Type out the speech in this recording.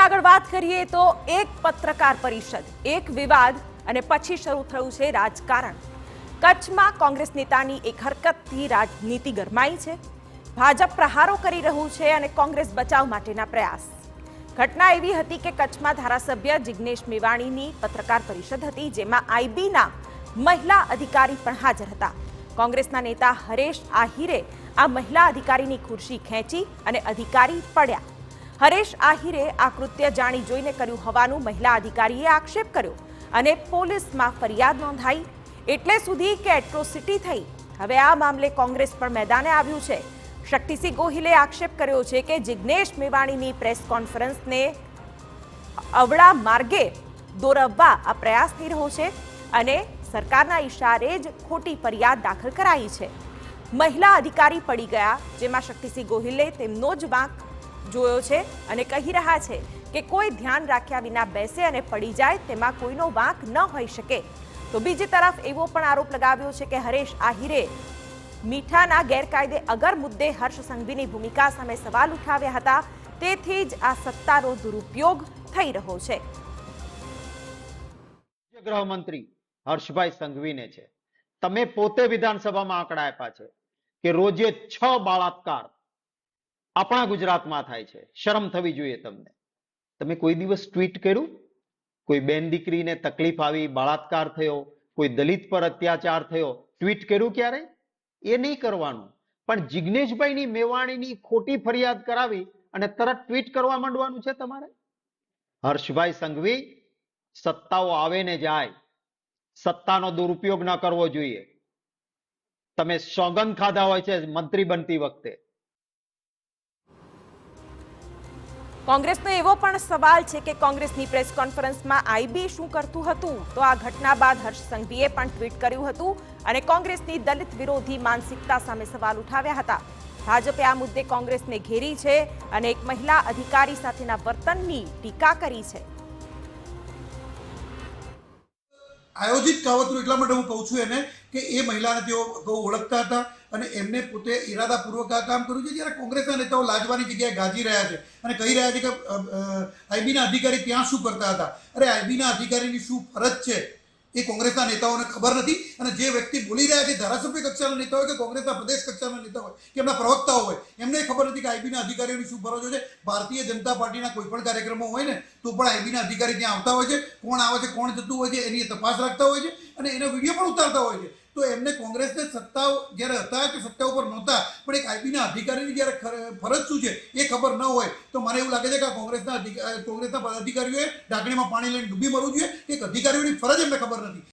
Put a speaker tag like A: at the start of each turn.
A: સમાચારમાં આગળ વાત કરીએ તો એક પત્રકાર પરિષદ, એક વિવાદ અને પછી શરૂ થયું છે રાજકારણ. કચ્છમાં કોંગ્રેસ નેતાની એક હરકતથી રાજનીતિ ગરમાઈ છે. ભાજપ પ્રહારો કરી રહ્યું છે અને કોંગ્રેસ બચાવ માટેના પ્રયાસ. ઘટના એવી હતી કે કચ્છમાં ધારાસભ્ય જિગ્નેશ મેવાણીની પત્રકાર પરિષદ હતી, જેમાં આઈબીના મહિલા અધિકારી પણ હાજર હતા. કોંગ્રેસના નેતા હરેશ આહિરે આ મહિલા અધિકારીની ખુરશી ખેંચી અને અધિકારી પડ્યા. હરેશ આહિરે આ કૃત્ય જાણી જોઈને કર્યું હોવાનું મહિલા અધિકારીએ આક્ષેપ કર્યો અને પોલીસમાં ફરિયાદ નોંધાઈ. એટલે સુધી કે એટ્રોસિટી થઈ. હવે આ મામલે કોંગ્રેસ પણ મેદાને આવ્યું છે. શક્તિસિંહ ગોહિલે આક્ષેપ કર્યો છે કે જિગ્નેશ મેવાણીની પ્રેસ કોન્ફરન્સને અવળા માર્ગે દોરવવા આ પ્રયાસ થઈ રહ્યો છે અને સરકારના ઇશારે જ ખોટી ફરિયાદ દાખલ કરાઈ છે. મહિલા અધિકારી પડી ગયા, જેમાં શક્તિસિંહ ગોહિલે તેમનો જ વાંક જોયો છે અને કહી રહ્યા છે કે કોઈ ધ્યાન રાખ્યા વિના બેસે અને પડી જાય તેમાં કોઈનો વાંક ન હોઈ શકે. તો બીજી તરફ એવો પણ આરોપ લગાવ્યો છે કે હરેશ આહિરે મીઠાના ગેરકાયદે અગર મુદ્દે હર્ષ સંઘવીની ભૂમિકા સામે સવાલ ઉઠાવ્યા હતા. તેથી જ આ સત્તાનો દુરુપયોગ થઈ રહ્યો છે.
B: ગૃહમંત્રી હર્ષભાઈ સંઘવીને છે, તમે પોતે વિધાનસભામાં આંકડા આપ્યા છે કે રોજે 6 બળાત્કાર આપણા ગુજરાતમાં થાય છે. શરમ થવી જોઈએ તમને. તમે કોઈ દિવસ ટ્વીટ કર્યું? કોઈ બેન દીકરીને તકલીફ આવી, બળાત્કાર થયો, કોઈ દલિત પર અત્યાચાર થયો, ટ્વીટ કર્યું ક્યારે? એ નહીં કરવાનું. પણ જિગ્નેશભાઈની મેવાણીની ખોટી ફરિયાદ કરાવી અને તરત ટ્વીટ કરવા માંડવાનું છે તમારે. હર્ષભાઈ સંઘવી, સત્તાઓ આવે ને જાય, સત્તાનો દુરુપયોગ ન કરવો જોઈએ. તમે સોગંદ ખાધા હોય છે મંત્રી બનતી વખતે.
A: કોંગ્રેસનો એવો પણ સવાલ છે કે કોંગ્રેસની પ્રેસ કોન્ફરન્સમાં આઈબી શું કરતું હતું? તો આ ઘટના બાદ હર્ષ સંઘવીએ પણ ટ્વીટ કર્યું હતું અને કોંગ્રેસની દલિત વિરોધી માનસિકતા સામે સવાલ ઉઠાવ્યા હતા. ભાજપે આ મુદ્દે કોંગ્રેસને ઘેરી છે અને એક મહિલા અધિકારી સાથેના વર્તનની ટીકા કરી છે.
C: આયોજિત કાવતરું એટલા માટે હું કહું છું એને કે એ મહિલાને તેઓ ઓળખતા હતા અને એમને પોતે ઈરાદાપૂર્વક આ કામ કર્યું છે. જ્યારે કોંગ્રેસના નેતાઓ લાજવાની જગ્યાએ ગાજી રહ્યા છે અને કહી રહ્યા છે કે આઈબીના અધિકારી ત્યાં શું કરતા હતા. અરે આઈબીના અધિકારીની શું ફરજ છે એ કોંગ્રેસના નેતાઓને ખબર નથી. અને જે વ્યક્તિ બોલી રહ્યા છે, ધારાસભ્ય કક્ષાના નેતા હોય કે કોંગ્રેસના પ્રદેશ કક્ષાના નેતા હોય કે એમના પ્રવક્તાઓ હોય, એમને ખબર નથી કે આઈબીના અધિકારીઓની શું ફરજો છે. ભારતીય જનતા પાર્ટીના કોઈ પણ કાર્યક્રમો હોય ને તો પણ આઈબીના અધિકારી ત્યાં આવતા હોય છે. કોણ આવે છે, કોણ જતું હોય છે, એની તપાસ રાખતા હોય છે અને એનો વિડીયો પણ ઉતારતા હોય છે. તો એમને કોંગ્રેસને સત્તાઓ જ્યારે હતા કે સત્તા ઉપર નહોતા, પણ એક આઈબીના અધિકારીની જ્યારે ફરજ શું છે એ ખબર ન હોય તો મને એવું લાગે છે કે કોંગ્રેસના પદાધિકારીઓએ ઢાંકણીમાં પાણી લઈને ડૂબી મરવું જોઈએ કે એક અધિકારીઓની ફરજ એમને ખબર નથી.